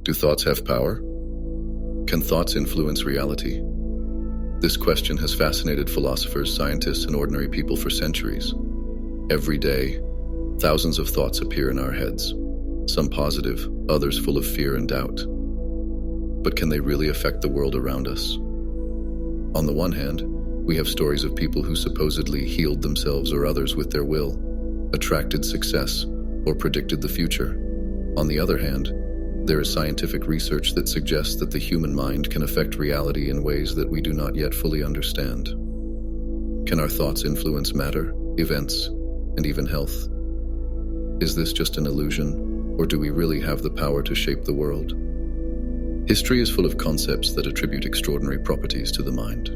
Do thoughts have power? Can thoughts influence reality? This question has fascinated philosophers, scientists, and ordinary people for centuries. Every day, thousands of thoughts appear in our heads, some positive, others full of fear and doubt. But can they really affect the world around us? On the one hand, we have stories of people who supposedly healed themselves or others with their will, attracted success, or predicted the future. On the other hand, there is scientific research that suggests that the human mind can affect reality in ways that we do not yet fully understand. Can our thoughts influence matter, events, and even health? Is this just an illusion, or do we really have the power to shape the world? History is full of concepts that attribute extraordinary properties to the mind.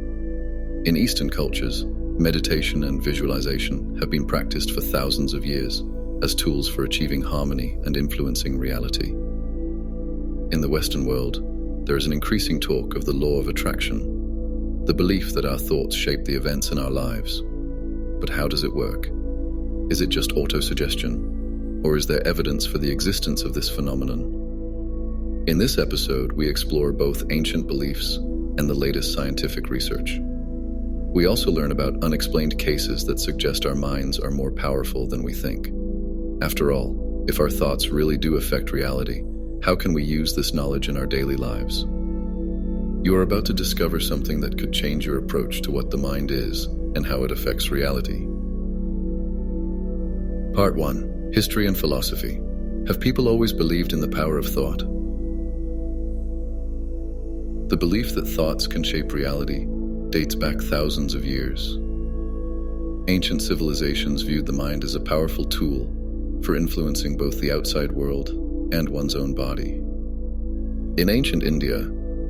In Eastern cultures, meditation and visualization have been practiced for thousands of years as tools for achieving harmony and influencing reality. In the Western world, there is an increasing talk of the law of attraction, the belief that our thoughts shape the events in our lives. But how does it work? Is it just autosuggestion, or is there evidence for the existence of this phenomenon? In this episode, we explore both ancient beliefs and the latest scientific research. We also learn about unexplained cases that suggest our minds are more powerful than we think. After all, if our thoughts really do affect reality, how can we use this knowledge in our daily lives? You are about to discover something that could change your approach to what the mind is and how it affects reality. Part 1. History and Philosophy. Have people always believed in the power of thought? The belief that thoughts can shape reality dates back thousands of years. Ancient civilizations viewed the mind as a powerful tool for influencing both the outside world and one's own body. In ancient India,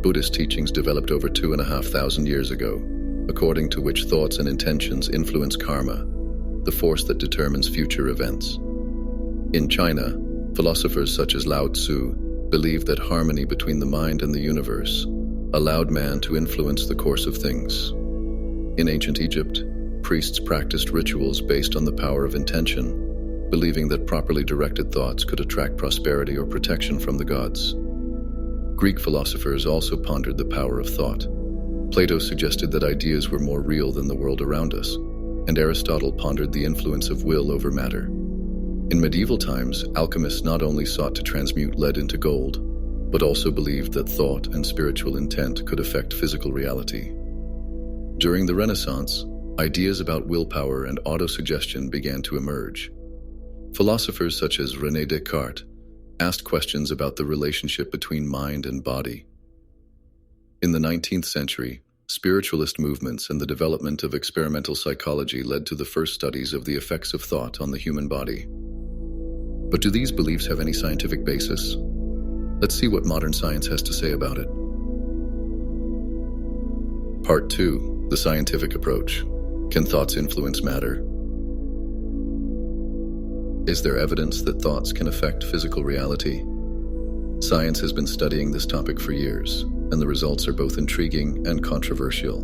Buddhist teachings developed over 2,500 years ago, according to which thoughts and intentions influence karma, the force that determines future events. In China, philosophers such as Lao Tzu believed that harmony between the mind and the universe allowed man to influence the course of things. In ancient Egypt, priests practiced rituals based on the power of intention, believing that properly directed thoughts could attract prosperity or protection from the gods. Greek philosophers also pondered the power of thought. Plato suggested that ideas were more real than the world around us, and Aristotle pondered the influence of will over matter. In medieval times, alchemists not only sought to transmute lead into gold, but also believed that thought and spiritual intent could affect physical reality. During the Renaissance, ideas about willpower and autosuggestion began to emerge. Philosophers such as René Descartes asked questions about the relationship between mind and body. In the 19th century, spiritualist movements and the development of experimental psychology led to the first studies of the effects of thought on the human body. But do these beliefs have any scientific basis? Let's see what modern science has to say about it. Part 2. The scientific approach. Can thoughts influence matter? Is there evidence that thoughts can affect physical reality? Science has been studying this topic for years, and the results are both intriguing and controversial.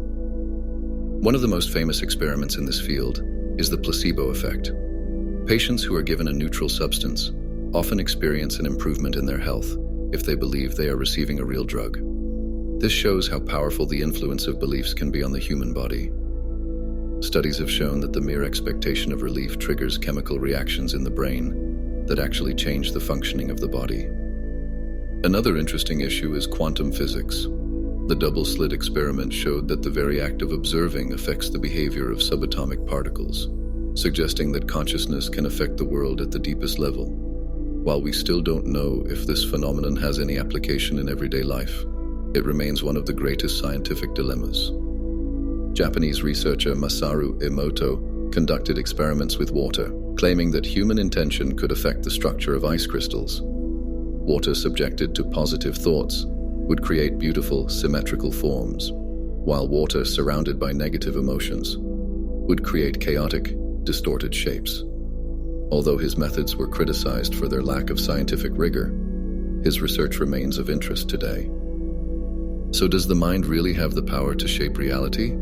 One of the most famous experiments in this field is the placebo effect. Patients who are given a neutral substance often experience an improvement in their health if they believe they are receiving a real drug. This shows how powerful the influence of beliefs can be on the human body. Studies have shown that the mere expectation of relief triggers chemical reactions in the brain that actually change the functioning of the body. Another interesting issue is quantum physics. The double-slit experiment showed that the very act of observing affects the behavior of subatomic particles, suggesting that consciousness can affect the world at the deepest level. While we still don't know if this phenomenon has any application in everyday life, it remains one of the greatest scientific dilemmas. Japanese researcher Masaru Emoto conducted experiments with water, claiming that human intention could affect the structure of ice crystals. Water subjected to positive thoughts would create beautiful, symmetrical forms, while water surrounded by negative emotions would create chaotic, distorted shapes. Although his methods were criticized for their lack of scientific rigor, his research remains of interest today. So does the mind really have the power to shape reality?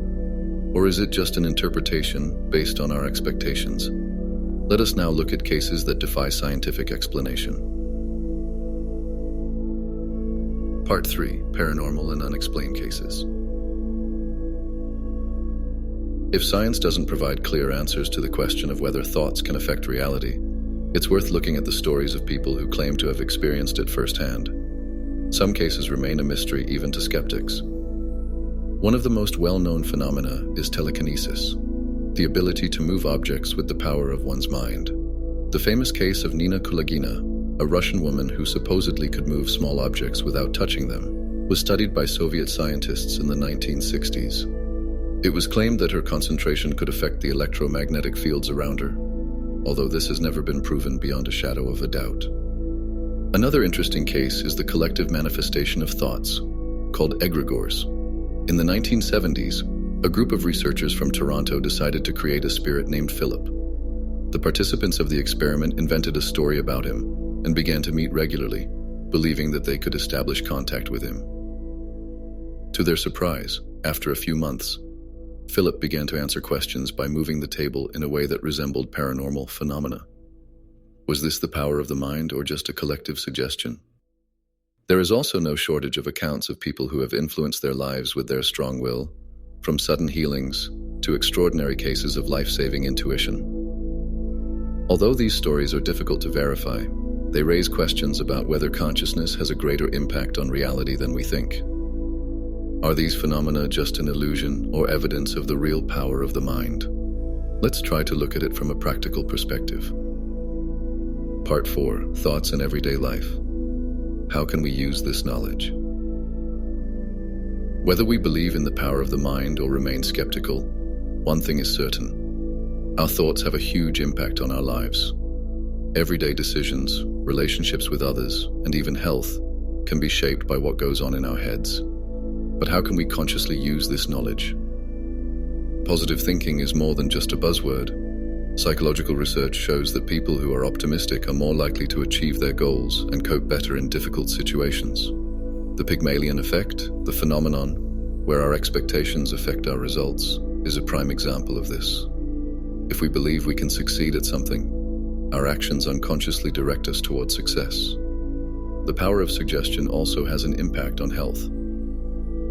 Or is it just an interpretation based on our expectations? Let us now look at cases that defy scientific explanation. Part 3. Paranormal and Unexplained Cases. If science doesn't provide clear answers to the question of whether thoughts can affect reality, it's worth looking at the stories of people who claim to have experienced it firsthand. Some cases remain a mystery even to skeptics. One of the most well-known phenomena is telekinesis, the ability to move objects with the power of one's mind. The famous case of Nina Kulagina, a Russian woman who supposedly could move small objects without touching them, was studied by Soviet scientists in the 1960s. It was claimed that her concentration could affect the electromagnetic fields around her, although this has never been proven beyond a shadow of a doubt. Another interesting case is the collective manifestation of thoughts, called egregores. In the 1970s, a group of researchers from Toronto decided to create a spirit named Philip. The participants of the experiment invented a story about him and began to meet regularly, believing that they could establish contact with him. To their surprise, after a few months, Philip began to answer questions by moving the table in a way that resembled paranormal phenomena. Was this the power of the mind or just a collective suggestion? There is also no shortage of accounts of people who have influenced their lives with their strong will, from sudden healings to extraordinary cases of life-saving intuition. Although these stories are difficult to verify, they raise questions about whether consciousness has a greater impact on reality than we think. Are these phenomena just an illusion or evidence of the real power of the mind? Let's try to look at it from a practical perspective. Part 4. Thoughts in Everyday Life. How can we use this knowledge? Whether we believe in the power of the mind or remain skeptical, one thing is certain. Our thoughts have a huge impact on our lives. Everyday decisions, relationships with others, and even health can be shaped by what goes on in our heads. But how can we consciously use this knowledge? Positive thinking is more than just a buzzword. Psychological research shows that people who are optimistic are more likely to achieve their goals and cope better in difficult situations. The Pygmalion effect, the phenomenon where our expectations affect our results, is a prime example of this. If we believe we can succeed at something, our actions unconsciously direct us towards success. The power of suggestion also has an impact on health.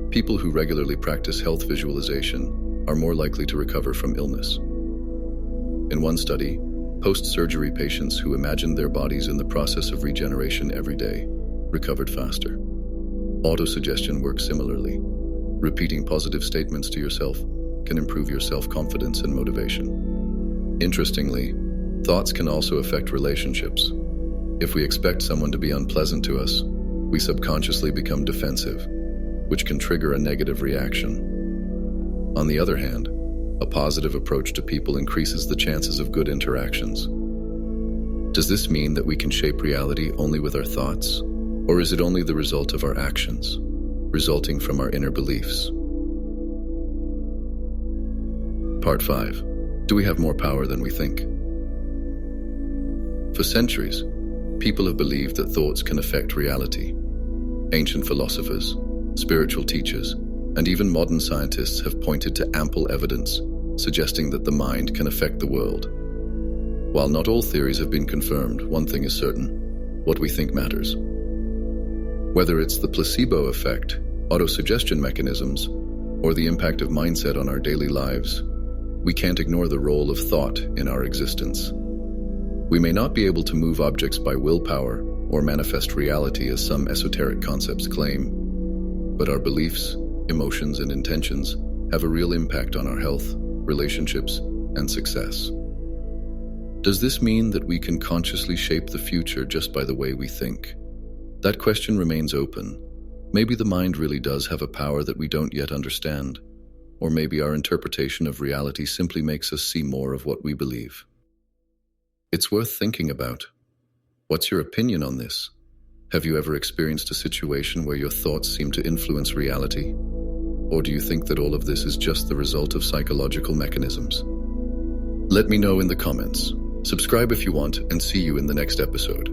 People who regularly practice health visualization are more likely to recover from illness. In one study, post-surgery patients who imagined their bodies in the process of regeneration every day recovered faster. Autosuggestion works similarly. Repeating positive statements to yourself can improve your self-confidence and motivation. Interestingly, thoughts can also affect relationships. If we expect someone to be unpleasant to us, we subconsciously become defensive, which can trigger a negative reaction. On the other hand, a positive approach to people increases the chances of good interactions. Does this mean that we can shape reality only with our thoughts? Or is it only the result of our actions, resulting from our inner beliefs? Part 5. Do we have more power than we think? For centuries, people have believed that thoughts can affect reality. Ancient philosophers, spiritual teachers, and even modern scientists have pointed to ample evidence suggesting that the mind can affect the world. While not all theories have been confirmed, one thing is certain: what we think matters. Whether it's the placebo effect, autosuggestion mechanisms, or the impact of mindset on our daily lives, we can't ignore the role of thought in our existence. We may not be able to move objects by willpower or manifest reality as some esoteric concepts claim, but our beliefs, emotions, and intentions have a real impact on our health, relationships, and success. Does this mean that we can consciously shape the future just by the way we think? That question remains open. Maybe the mind really does have a power that we don't yet understand, or maybe our interpretation of reality simply makes us see more of what we believe. It's worth thinking about. What's your opinion on this? Have you ever experienced a situation where your thoughts seem to influence reality? Or do you think that all of this is just the result of psychological mechanisms? Let me know in the comments. Subscribe if you want, and see you in the next episode.